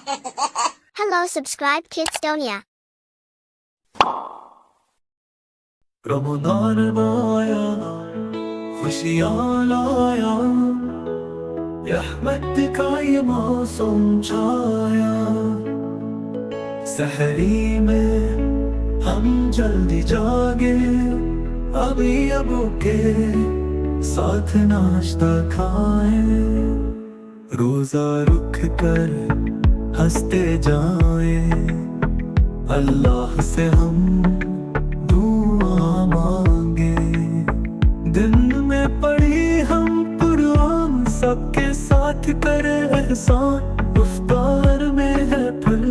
Hello, subscribe Kidstonia. Ramzan आया, खुशियाँ लाया, रहमत का ये मौसम छाया। सहरी में हम जल्दी जागे, अभी अबू के साथ नाश्ता खाएं। रोजा रुक कर हंसते जाएं, अल्लाह से हम दुआ मांगे। दिन में पढ़ी हम कुरान, सबके साथ करे एहसान। इफ्तार में है फल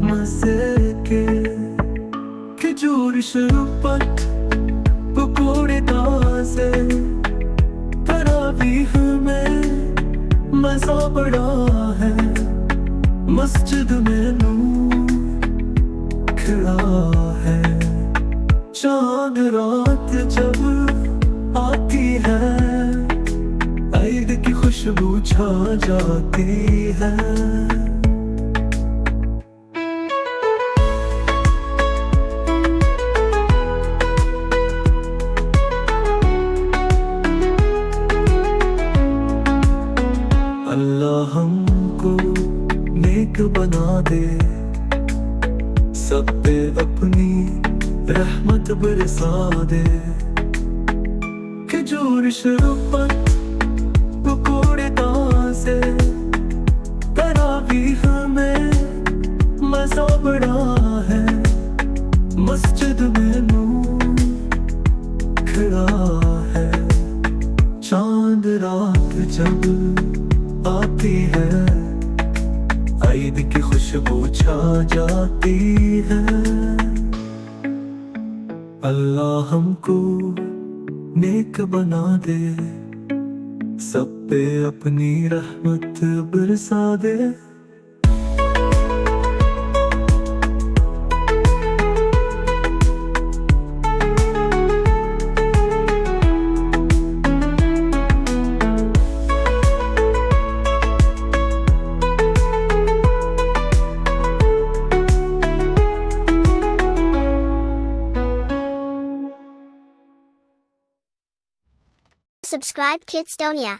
मज़े के, खजूर शरबत पकोड़े ताज़े। तरावीह में मज़ा बड़ा है, मस्जिद में नूर खिला है। चांद रात जब आती है, ईद की खुशबू छा जाती है। अल्लाह हमको नेक बना दे, सब पे अपनी रहमत बरसा दे। खजूर शरबत पकोड़े ताज़े, तरावीह में मज़ा बड़ा है, मस्जिद में नूर खिला है। चांद रात जब आती है, ईद की खुशबू छा जाती है। अल्लाह हमको नेक बना दे, सब पे अपनी रहमत बरसा दे। Subscribe Kidstonia.